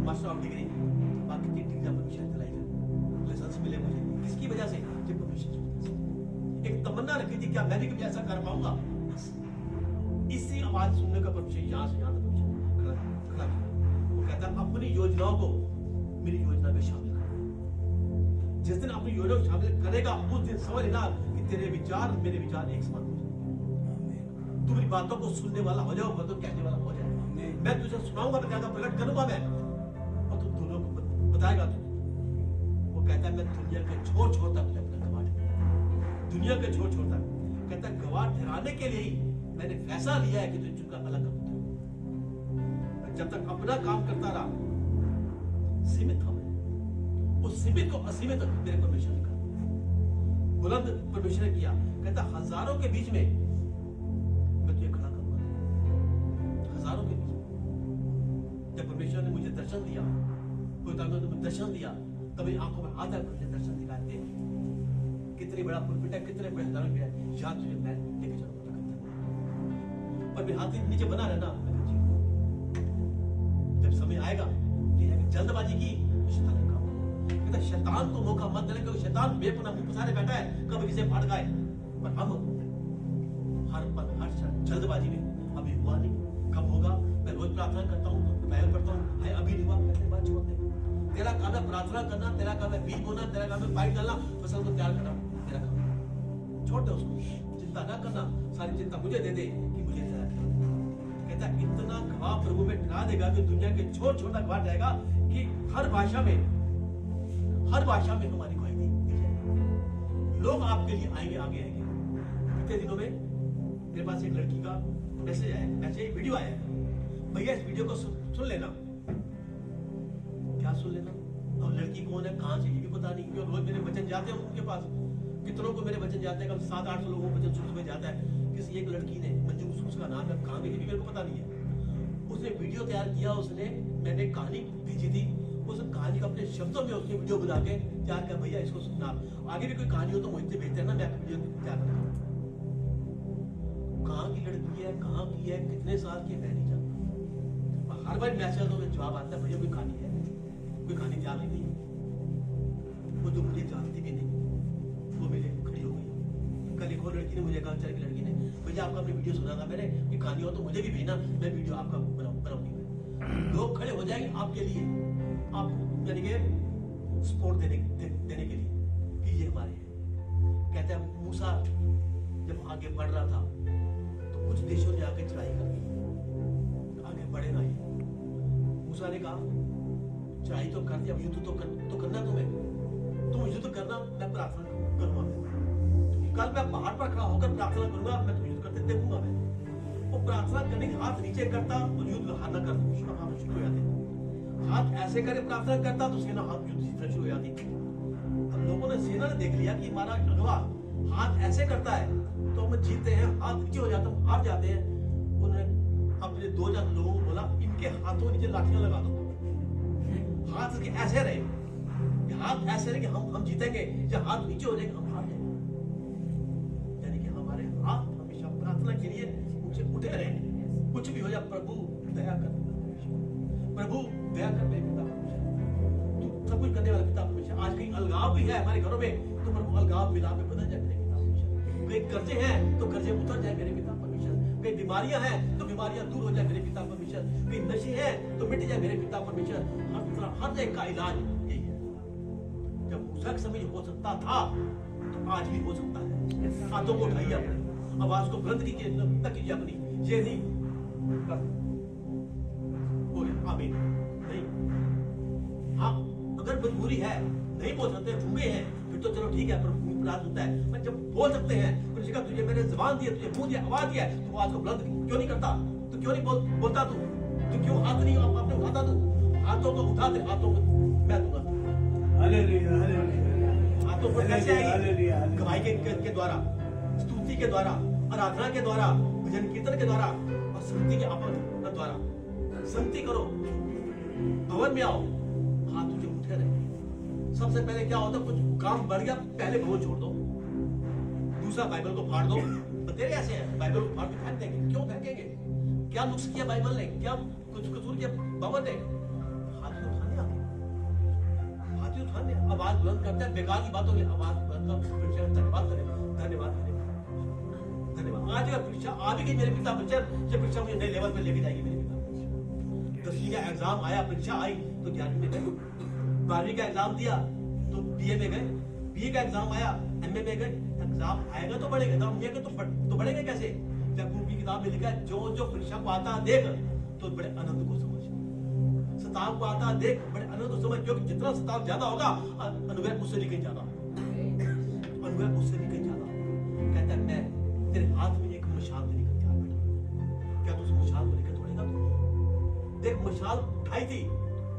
मास्टर ऑफ डिग्री, बाकी की डिग्रियां परमिशन दिलाई गई, लाइसेंस मिले मुझे। किसकी वजह से? जब परमिशन एक तमन्ना रखी थी क्या मैं भी कभी ऐसा कर पाऊंगा। इसी आवाज सुनने का परमिशन यहाँ से यहाँ तक खड़ा किया। वो कहता अपनी योजनाओं को मेरी योजना में शामिल कर। जिस दिन अपनी योजना को शामिल करेगा उस दिन समझ लेना कि तेरे विचार मेरे विचार एक समान हो जाएंगे। तू मेरी बातों को सुनने वाला हो जाओ, बातों कहने वाला हो जाए। मैं तुझे सुनाऊंगा, मैं प्रकट करूंगा मैं, और तू दोनों को बताएगा तू। वो कहता है मैं दुनिया के छोर छोर तक अपना गवाह, दुनिया के छोर छोर तक कहता है गवाह ठहराने के लिए ही मैंने फैसला लिया है कि तुझे चुनकर अलग कर। जब तक अपना काम करता रहा सीमित था मैं, उस सीमित को असीमित मेरे परमेश्वर ने कर बुलंद परमेश्वर ने किया। कहता हजारों के बीच में मैं तुझे खड़ा करूंगा। हजारों के बीच में जब परमेश्वर ने मुझे दर्शन दिया, कोई दर्शन दिया, तभी आंखों में हाथ रख मुझे दर्शन दिखाते कितनी बड़ा पुलपिट है, कितने बड़े दर्शन है, यहाँ तुझे मैं लेके चलूंगा। पर मेरे हाथ नीचे बना रहना। जब समय आएगा जल्दबाजी की तो शैतान का कहता शैतान को मौका मत देना, क्योंकि शैतान बेपनाह मुंह पसारे बैठा है, कब किसे फाड़ गए। पर हम हर पल हर क्षण जल्दबाजी में अभी हुआ नहीं, कब होगा। मैं रोज प्रार्थना करता हूँ, मैं करता हूँ, है अभी नहीं हुआ, कहते बात छोड़ दे। तेरा काम है प्रार्थना करना, तेरा काम है बीज बोना, तेरा काम है पाइप डालना, फसल को तैयार करना, तेरा काम छोड़ दे उसको। चिंता ना करना, सारी चिंता मुझे दे दे कि मुझे तैयार करना। कहता इतना गवाह प्रभु में ठहरा देगा कि दुनिया के छोटा छोटा गवाह रहेगा कि हर भाषा में हमारी गवाही दी जाएगी। लोग आपके लिए आएंगे, आगे आएंगे। बीते दिनों में मेरे पास एक लड़की का मैसेज आया, मैसेज वीडियो आया, भैया इस वीडियो को सुन लेना। क्या सुन लेना? और लड़की कौन है, कहां से, ये भी पता नहीं, क्योंकि रोज मेरे वचन जाते हैं उनके पास, कितनों को मेरे वचन जाते हैं, कल 700-800 लोगों को वचन सुनने में जाता है। किसी एक लड़की ने, मंजू उसका नाम है, कहां गई भी मेरे को पता नहीं है, उसने वीडियो तैयार किया, उसने, मैंने कहानी भेजी थी, उस कहानी का अपने शब्दों में उसने वीडियो बना के तैयार किया, भैया इसको सुनना, आगे भी कोई कहानी हो तो मुझे भेजते हैं ना, मैं वीडियो तैयार करता हूँ। कहाँ की लड़की है, कहाँ की है, कितने साल की है, मैं नहीं जानता। हर बार मैसेज में जवाब आता है, भैया कोई कहानी है, कोई कहानी तैयार नहीं है। वो जो मुझे जानती भी नहीं, वो मेरे खड़ी हो गई। कल एक और लड़की ने मुझे कहा, की लड़की ने, भैया आपका अपनी वीडियो सुना था मैंने, कि कहानी हो तो मुझे भी भेजना, मैं वीडियो आपका बनाऊंगी। लोग खड़े हो जाएंगे आपके लिए, आप यानी कि सपोर्ट देने के लिए कि ये हमारे हैं। कहते हैं मूसा जब आगे बढ़ रहा था तो कुछ देशों ने आके चढ़ाई कर दी, आगे बढ़े ना। मूसा ने कहा चढ़ाई तो कर दी, अब युद्ध तो करना तुम्हें, तुम युद्ध करना, मैं प्रार्थना करूंगा। कल मैं पहाड़ पर खड़ा होकर प्रार्थना करूंगा, मैं तुम्हें युद्ध करते देखूंगा। मैं वो प्रार्थना करने के हाथ नीचे करता और युद्ध हार न कर शुरू हो जाते, हाथ ऐसे करे प्रार्थना करता तो सेना हाथ युद्ध जीतना शुरू हो जाती। अब लोगों ने, सेना ने देख लिया कि हमारा अगवा हाथ ऐसे करता है तो हम जीतते हैं, हाथ नीचे हो जाता हम हार जाते हैं। उन्होंने अपने 2 लोगों को बोला, इनके हाथों नीचे लाठियां लगा दो, हाथ के ऐसे रहे, हाथ ऐसे रहे कि हम जीतेंगे, जब हाथ नीचे हो जाएंगे हम हार जाएंगे। यानी कि हमारे हाथ हमेशा प्रार्थना के लिए ऊंचे उठे रहे, कुछ भी हो जाए, प्रभु दया कर, प्रभु दया कर मेरे पिता परमेश्वर, तू सब कुछ करने वाला पिता परमेश्वर। आज कहीं अलगाव भी है हमारे घरों में, तो प्रभु अलगाव मिला में बदल जाए मेरे पिता परमेश्वर। कहीं कर्जे हैं तो कर्जे उतर जाए मेरे पिता परमेश्वर, कहीं बीमारियां हैं तो बीमारियां दूर हो जाए मेरे पिता परमेश्वर, कहीं नशे हैं तो मिट जाए मेरे पिता परमेश्वर। हर एक का इलाज यही है। जब मूसा के समय हो सकता था तो आज भी हो सकता है। हाथों को उठाइए, आवाज को बुलंद कीजिए अपनी, ये नहीं आमीन नहीं। हाँ, अगर मजबूरी है, नहीं बोल सकते, भूखे हैं, फिर तो चलो ठीक है, अपराध होता है। पर जब बोल सकते हैं, तो तुझे मैंने जुबान दी है, तुझे मुंह दिया, आवाज दिया है, तो आवाज को बुलंद क्यों नहीं करता? तो क्यों नहीं बोलता तू? तो क्यों हाथ नहीं आपने उठाता तू? हाथों को उठा दे, हाथों को मैं दूंगा। हाथों को कैसे आएगी? गवाही के द्वारा, स्तुति के द्वारा, आराधना के द्वारा, भजन कीर्तन के द्वारा और संगति के आपन द्वारा। संगति करो, भवन में आओ, हाथ तुझे उठे रहे। सबसे पहले क्या होता है, कुछ काम बढ़ गया, पहले भवन छोड़ दो, दूसरा बाइबल को फाड़ दो। तेरे ऐसे हैं, बाइबल को फाड़ के फेंक देंगे, क्यों फेंकेंगे? क्या नुक्स किया बाइबल ने, क्या कुछ कसूर किया भवन ने? हाथ उठाने आते, हाथ उठाने, आवाज बुलंद करते हैं, बेकार की बातों की आवाज बुलंद कर, धन्यवाद करें, धन्यवाद करें, धन्यवाद। आज अगर परीक्षा आ भी गई मेरे पिता परमेश्वर, ये परीक्षा मुझे नए लेवल पे लेके जाएगी मेरे पिता। 10वीं का एग्जाम आया, परीक्षा आई तो 11वीं में गए, 12वीं का एग्जाम दिया तो बीए में गए, बीए का एग्जाम आया एमए में गए। एग्जाम आएगा तो बढ़ेगा, एग्जाम आएगा तो बढ़ेंगे कैसे? याकूब की किताब में लिखा है, जो जो परीक्षा को आता देख तो बड़े आनंद को समझ, सताव को आता देख बड़े आनंद को समझ, क्योंकि जितना सताव ज्यादा होगा अनुग्रह उससे भी कहीं ज्यादा, अनुग्रह उससे भी कहीं ज्यादा। कहता है मैं तेरे हाथ में एक मशाल देने का तैयार बैठा, क्या तू उस मशाल को लेकर दौड़ेगा? देख मशाल उठाई थी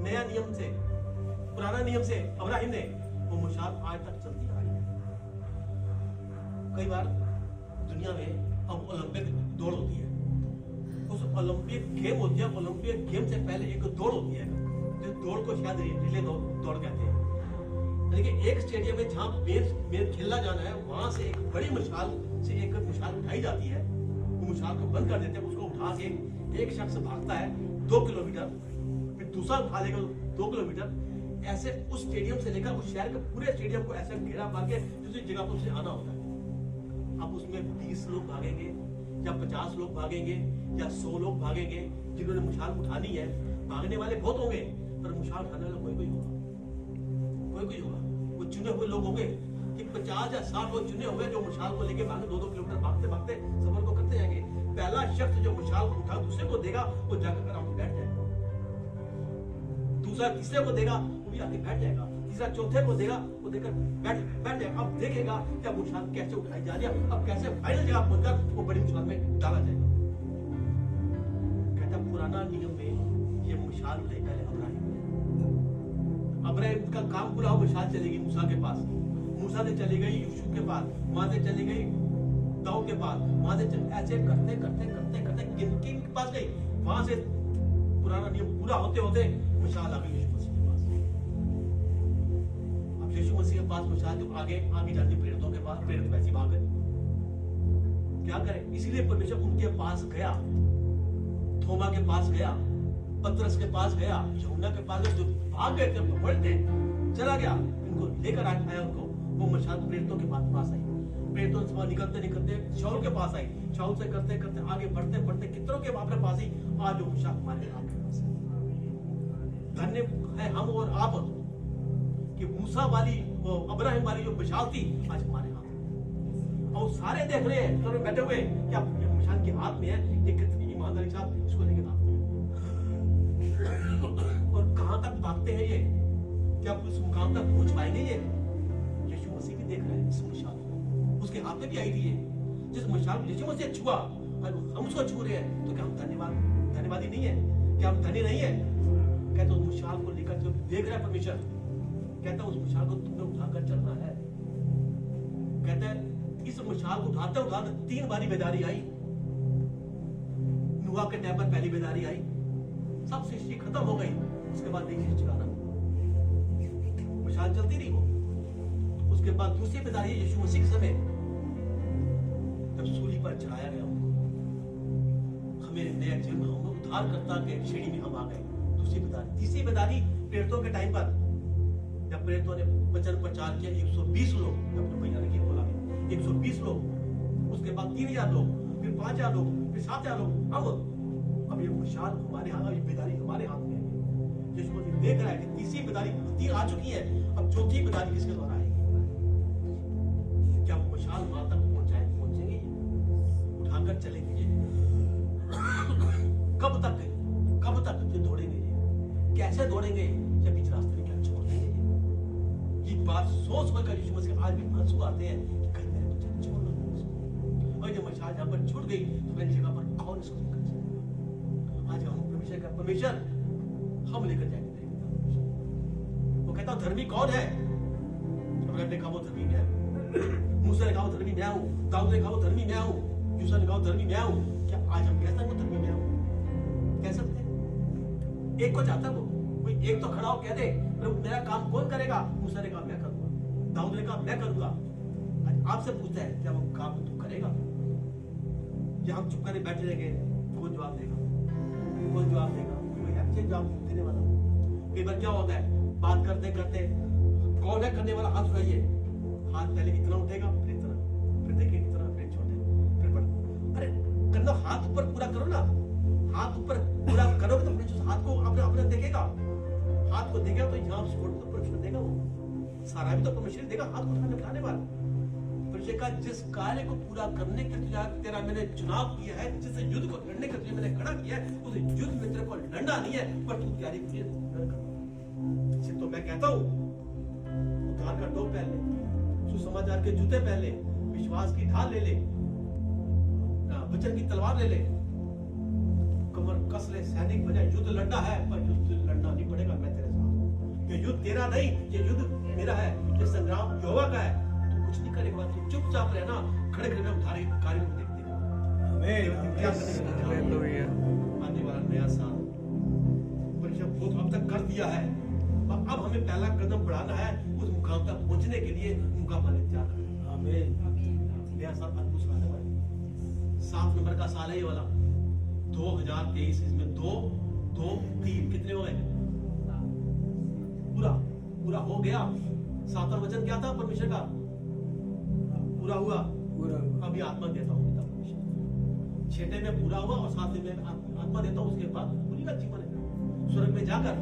नया नियम से, पुराना नियम से अब्राहिम ने, वो मशाल आज तक चलती आ रही है। कई बार दुनिया में अब ओलंपिक दौड़ होती है, उस ओलंपिक गेम होती है, ओलंपिक गेम से पहले एक दौड़ होती है, जिस दौड़ को शायद रिले दौड़ कहते हैं। लेकिन एक स्टेडियम में जहां मेल खेलना जाना है, वहां से एक बड़ी मशाल से एक मशाल उठाई जाती है, वो मशाल को बंद कर देते हैं, उसको उठा के एक शख्स भागता है 2 किलोमीटर, फिर दूसरा उठा लेगा 2 किलोमीटर, ऐसे उस स्टेडियम से लेकर उस शहर के पूरे स्टेडियम को ऐसे घेरा मार के दूसरी जगह पर उसे आना होता है। अब उसमें 20 लोग भागेंगे या 50 लोग भागेंगे या 100 लोग भागेंगे, जिन्होंने मुशाल उठानी है। भागने वाले बहुत होंगे पर मुशाल उठाने वाला कोई होगा, कोई होगा। वो चुने हुए लोग होंगे कि 50 या 60 लोग चुने हुए जो मुशाल को लेके भागे, 2-2 किलोमीटर भागते भागते सफर को करते जाएंगे। पहला शख्स जो मुशाल उठा दूसरे को देगा, वो जाकर आराम से बैठ जाएगा, दूसरा तीसरे को देगा, वो भी आके बैठ जाएगा। तीसरा चौथे को देगा, वो देकर बैठ जाएगा। अब देखेगा कि अब मुशाल कैसे उठाई जा रही है, अब कैसे फाइनल जगह पहुंचकर वो बड़ी मुशाल में डाला जाएगा। कहता पुराना नियम में ये मुशाल उठाई पहले अब्राहिम का काम पूरा हो, मुशाल चलेगी मूसा के पास, मूसा से चली गई यूसुफ के पास, वहां से चली गई दाऊद के पास, वहां से ऐसे करते करते करते करते किन के पास गई, वहां से पुराना नियम पूरा होते होते मुशाल आ गई यीशु मसीह के पास। अब यीशु मसीह के पास मुशाल जब आगे जाती प्रेरितों के पास, प्रेरित वैसे भाग गए, क्या करें? इसलिए परमेश्वर उनके पास गया, थोमा के पास गया, पतरस के पास गया, यूहन्ना के पास गया, जो भाग गए थे बढ़ते चला गया, इनको लेकर आया उनको, वो मुशाल प्रेरितों के पास आई, प्रेरितों से निकलते निकलते शाऊल के पास आई, शाऊल से करते करते आगे बढ़ते बढ़ते कितनों के अपने पास ही आज वो मुशाल हमारे आपके पास है। धन्य है हम और आप कि मूसा वाली, वो अब्राहिम वाली जो मुशाल थी आज हमारे हाथ में, और सारे देख रहे हैं तो बैठे हुए क्या मुशाल के हाथ में है, ये कितनी ईमानदारी के साथ इसको लेके भागते हैं। और कहां तक भागते हैं ये, क्या उस मुकाम तक पहुंच पाएंगे? ये यीशु मसीह भी देख रहे हैं इस मुशाल को, उसके हाथ में भी आई थी, जिस मुशाल यीशु मसीह छुआ और हम उसको छू रहे हैं, तो क्या हम धन्यवादी नहीं है? क्या हम धन्य नहीं है? कहते उस मुशाल को लेकर जो देख रहा है परमेश्वर, कहता उस मुशाल को तुमने उठाकर चलना है। कहता है इस मुशाल को उठाते उठाते 3 बारी बेदारी आई। नूह के टाइम पर पहली बेदारी आई, सब सृष्टि खत्म हो गई, उसके बाद नई सृष्टि का आरंभ, मुशाल चलती रही वो। उसके बाद दूसरी बेदारी यीशु मसीह के समय, जब सूली पर चढ़ाया गया, हमें नया जीवन होगा, उद्धारकर्ता के श्रेणी में हम आ गए। दूसरी बेदारी, तीसरी बेदारी प्रेरितों के टाइम पर, जब प्रेरितों ने वचन प्रचार किया, 120 लोग, अपने भैया ने बोला 120 लोग, उसके बाद 3000 लोग, फिर 5000 लोग, फिर 7000 लोग। अब ये मुशाल हमारे हाथ, ये बेदारी हमारे हाथ में है। यीशु मसीह देख रहा है कि तीसरी बेदारी 3 आ चुकी है, अब चौथी बेदारी किसके द्वारा आएगी? क्या मुशाल वहां तक पहुंचेंगे? उठाकर चलेंगे? कब तक ये दौड़ेंगे? कैसे दौड़ेंगे जब बीच रास्ते में क्या छोड़ देंगे? ये बात सोच कर यीशु मसीह आज भी आंसू आते हैं कि कहीं मेरे बच्चे छोड़ दो, और जब मुशाल जहां पर छूट गई तो मेरी जगह पर कौन इसको लेकर चलेगा? आज हम परमेश्वर हम लेकर जाएंगे। वो कहता धर्मी कौन है? अब्राहम ने कहा वो धर्मी मैं हूं, मूसा ने कहा वो धर्मी मैं हूं, दाऊद ने कहा वो धर्मी मैं हूं, यूसुफ ने कहा वो धर्मी मैं हूं। क्या आज हम कहते हैं वो धर्मी मैं हूं? कह सकते हैं? एक को चाहता वो, कोई एक तो खड़ा हो कह दे प्रभु मेरा काम कौन करेगा? मूसा ने कहा मैं करूंगा, दाऊद ने कहा मैं करूंगा। आज आपसे पूछता है क्या वो काम तू करेगा? या हम चुप करके बैठे रहेंगे? कौन जवाब देगा? कोई जवाब देगा? कोई है जवाब देने वाला? कई बार क्या होता है, बात करते करते कौन है करने वाला? हाथ उठाइए। हाथ पहले इतना उठेगा, फिर इतना, फिर देखिए इतना, फिर छोटे, फिर बड़ा। अरे करना, हाथ ऊपर पूरा करो ना, हाथ ऊपर पूरा करोगे तो अपने हाथ को अपने देखेगा, हाथ को देखेगा तो यहाँ छोड़ तो परमेश्वर देगा, वो सारा भी तो परमेश्वर देगा। हाथ को उठाने वाला परमेश्वर का जिस कार्य को पूरा करने के लिए तेरा मैंने चुनाव किया है, जिस युद्ध को लड़ने के लिए मैंने खड़ा किया है, उस युद्ध में तेरे को लड़ना नहीं है, पर तू तैयारी तो मैं कहता हूँ उद्धार का टोप पहन ले, सुसमाचार के जूते पहन ले, विश्वास की ढाल ले ले, वचन की तलवार ले ले, कमर कस ले, सैनिक बने। युद्ध लड़ना है पर युद्ध लड़ना नहीं पड़ेगा, मैं तेरे साथ। ये युद्ध तेरा नहीं, ये युद्ध मेरा है, ये संग्राम यहोवा का है। तू कुछ नहीं करेगा, तू चुपचाप रहना, खड़े खड़े में उधारी कार्य को देखते आने वाला नया साल परमेश्वर अब तक कर दिया है, अब हमें पहला कदम बढ़ाना है, उस मुकाम तक पहुंचने के लिए मुकाम तैयार करना। नया साल अद्भुत साल है, 7 नंबर का साल है ये वाला 2023। इसमें 2 2 3 कितने हो गए? पूरा हो गया। 7वां वचन क्या था परमेश्वर का? पूरा हुआ। अभी आत्मा देता हूँ पिता परमेश्वर। 6 में पूरा हुआ और 7वें में आत्मा देता हूँ, उसके बाद पूरी का जीवन है स्वर्ग में जाकर,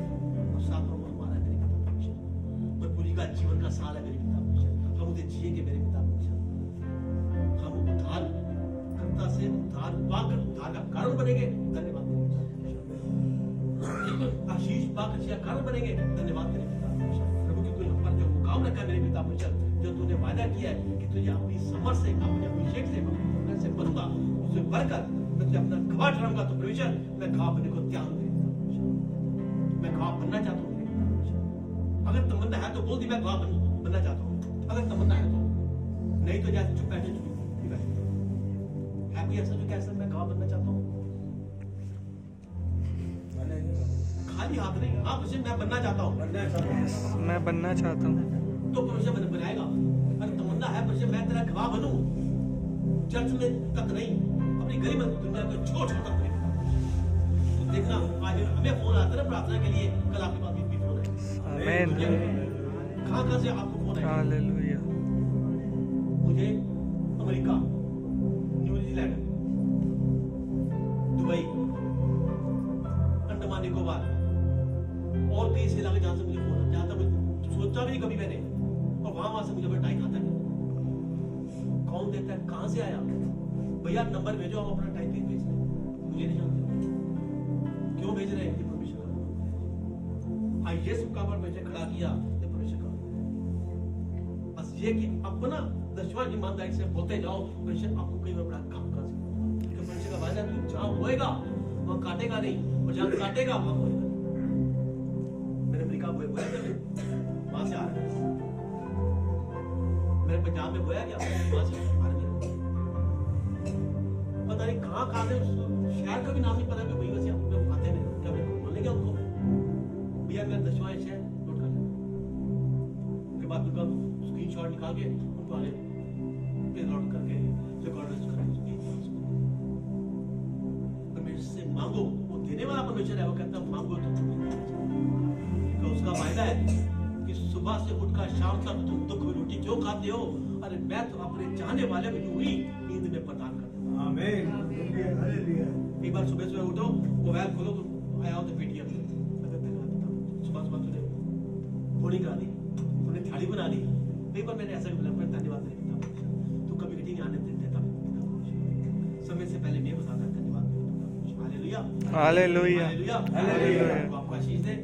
और 7वां हमारा है मेरे पिता परमेश्वर। और पूरी का जीवन का साल है मेरे पिता परमेश्वर। हम उसे जिएंगे मेरे पिता परमेश्वर। हम उद्धार कर्ता से उद्धार पाकर उद्धार का कारण बनेंगे। धन्यवाद आशीष पाकर कारण बनेंगे। धन्यवाद मेरे पिता परमेश्वर। प्रभु की कोई पर जो मुकाम रखा मेरे पिता परमेश्वर, जो तूने वादा किया है कि तुझे अपनी समझ से, अपने अभिषेक से, अपने से बनूंगा, उससे बढ़कर मैं तुझे अपना गवाह ठहराऊंगा। तो परमेश्वर मैं गवाह बनने को तैयार हूं, मैं गवाह बनना चाहता हूँ। अगर तमन्ना है तो बोल दी मैं गवाह बनना चाहता हूँ, अगर तमन्ना है तो, नहीं तो जैसे चुप बैठे हैप्पी ऐसा जो कैसा मैं गवाह बनना चाहता हूँ, खाली हाथ नहीं। हाँ परमेश्वर मैं बनना चाहता हूँ, मैं बनना चाहता हूँ। तो परमेश्वर मैंने बनाएगा। अगर तमन्ना है परमेश्वर मैं तेरा गवाह बनूं, चर्च में तक नहीं, अपनी गरीब दुनिया को छोड़ छोड़ तक नहीं। तो देखना आज हमें फोन आता है ना प्रार्थना के लिए, कल आपके पास भी फोन है। आमीन। कहाँ से आपको फोन है? हालेलुया। मुझे America, New Zealand, Dubai, Andaman Nicobar और कई ऐसे इलाके जहां से मुझे फोन आता है, जहां तक सोचा भी नहीं कभी मैंने, और वहां से मुझे टाइम आता है। कौन देता है, कहां से आया? भैया नंबर भेजो, हम अपना टाइम भेज रहे हैं, मुझे नहीं जानते क्यों भेज रहे हैं। परमेश्वर का ये सुखा पर मुझे खड़ा किया, परमेश्वर का बस ये कि अपना दशवां ईमानदारी से बोलते जाओ, परमेश्वर आपको कई बार बड़ा काम कर सकता है। परमेश्वर का वादा है, जहां होएगा वहां काटेगा नहीं, और जहां काटेगा वहां होएगा। मैंने अमेरिका बोया वहां से आ रहा है, मेरे पंजाब में बोया गया, वहां से आ रहा है। पता नहीं कहाँ खाते, शहर का भी नाम नहीं पता कि भाई वैसे हम खाते हैं, क्या बोलेंगे उनको भैया मेरा दशवां शहर नोट कर लेना। उसके बाद उनका स्क्रीनशॉट निकाल के उनको आगे पे लॉट करके रिकॉर्ड करके परमेश्वर से मांगो, वो देने वाला परमेश्वर है। वो कहता है मांगो तो तुम, उसका वायदा है कि सुबह से उठकर शाम तक तुम दुख में रोटी क्यों खाते हो, अरे मैं तो अपने चाहने वाले को यूं ही नींद में प्रदान कर दूंगा। आमीन। एक बार सुबह सुबह उठो, मोबाइल खोलो तो आया हो तो पेटीएम, सुबह सुबह तुझे बोर्डिंग करा दी, तूने थाली बना ली। एक बार मैंने ऐसा बोला, धन्यवाद मेरे पिता, तू कभी मीटिंग आने देता, समय से पहले मैं बताता, धन्यवाद। हालेलुया, हालेलुया, हालेलुया, आपको आशीष दे।